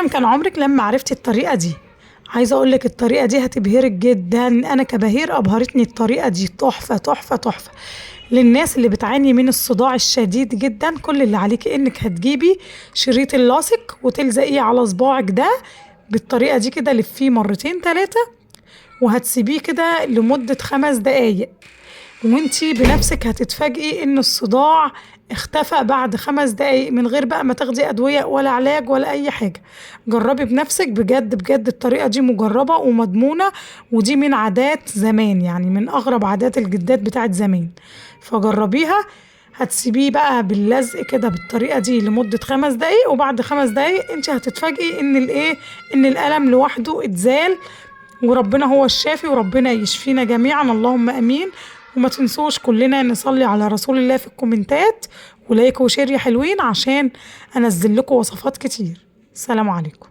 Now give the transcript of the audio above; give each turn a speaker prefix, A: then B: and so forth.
A: كم كان عمرك لما عرفتي الطريقة دي؟ عايزة أقولك الطريقة دي هتبهرك جدا، أنا كبهير أبهرتني الطريقة دي، تحفة تحفة تحفة. للناس اللي بتعاني من الصداع الشديد جدا، كل اللي عليكي إنك هتجيبي شريط اللاصق وتلزقيه على صباعك ده بالطريقة دي كده، لفيه مرتين تلاتة وهتسيبيه كده لمدة 5 دقايق، وانتي بنفسك هتتفاجئي ان الصداع اختفى بعد 5 دقايق من غير بقى ما تاخدي ادوية ولا علاج ولا اي حاجة. جربي بنفسك بجد بجد، الطريقة دي مجربة ومضمونة، ودي من عادات زمان، يعني من اغرب عادات الجدات بتاعت زمان، فجربيها. هتسيبيه بقى باللزق كده بالطريقة دي لمدة 5 دقايق، وبعد 5 دقايق انت هتتفاجئي ان ان الألم لوحده اتزال، وربنا هو الشافي، وربنا يشفينا جميعا اللهم امين. وما تنسوش كلنا نصلي على رسول الله في الكومنتات، ولايك وشير يا حلوين عشان انزل لكم وصفات كتير. السلام عليكم.